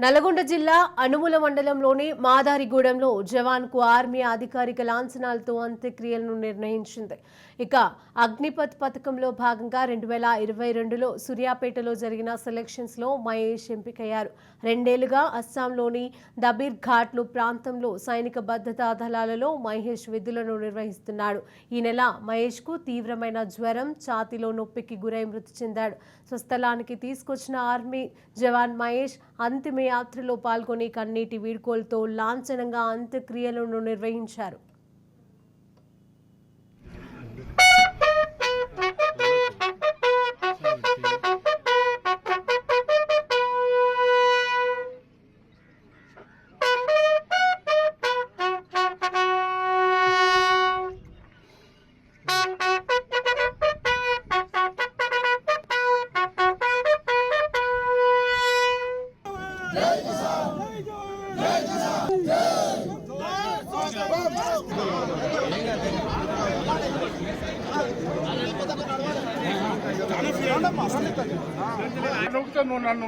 నల్గొండ జిల్లా అనుముల మండలంలోని మాదారిగూడెంలో జవాన్కు ఆర్మీ అధికారిక లాంఛనాలతో అంత్యక్రియలను నిర్ణయించింది. ఇక అగ్నిపథ్ పథకంలో భాగంగా 2022లో సూర్యాపేటలో జరిగిన సెలక్షన్స్లో మహేష్ ఎంపికయ్యారు. 2 ఏళ్లుగా అస్సాంలోని దబీర్ ఘాట్లు ప్రాంతంలో సైనిక భద్రతా దళాలలో మహేష్ విధులను నిర్వహిస్తున్నాడు. ఈ నెల మహేష్కు తీవ్రమైన జ్వరం, ఛాతీలో నొప్పికి గురై మృతి చెందాడు. స్వస్థలానికి తీసుకొచ్చిన ఆర్మీ జవాన్ మహేష్ అంతిమ యాత్రలో పాల్గొని కన్నీటి వీడ్కోలుతో లాంఛనంగా అంత్యక్రియలను నిర్వహించారు. నన్ను